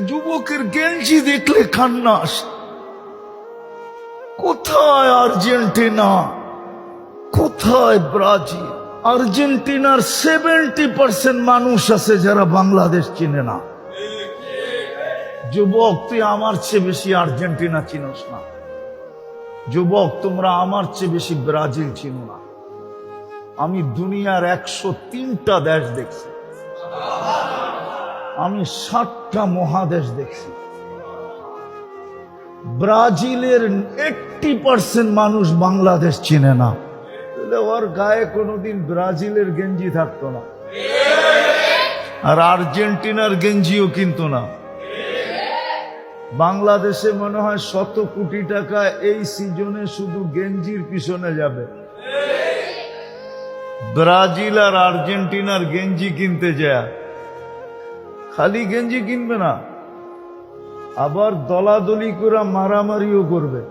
যুবকের গেঞ্জি দেখলে কান্না আসে। কোথায় আর্জেন্টিনা, কোথায় ব্রাজিল? আর্জেন্টিনার 70% মানুষ আছে যারা বাংলাদেশ চিনে না। যুবক, তুই আমার চেয়ে বেশি আর্জেন্টিনা চিনোস না। যুবক, তোমরা আমার চেয়ে বেশি ব্রাজিল চিনো না। আমি দুনিয়ার 103টা দেশ দেখছি, আমি 60টা মহাদেশ দেখছি। ব্রাজিলের 80% মানুষ বাংলাদেশ চিনে না। ওর গায়ে কোনোদিন ব্রাজিলের গেঞ্জি থাকতো না, আর আর্জেন্টিনার গেঞ্জিও কিনতো না। বাংলাদেশে মনে হয় 100 কোটি টাকা এই সিজনে শুধু গেঞ্জির পিছনে যাবে। ব্রাজিল আর আর্জেন্টিনার গেঞ্জি কিনতে যায়, খালি গেঞ্জি কিনবে না, আবার দলাদলি করে মারামারিও করবে।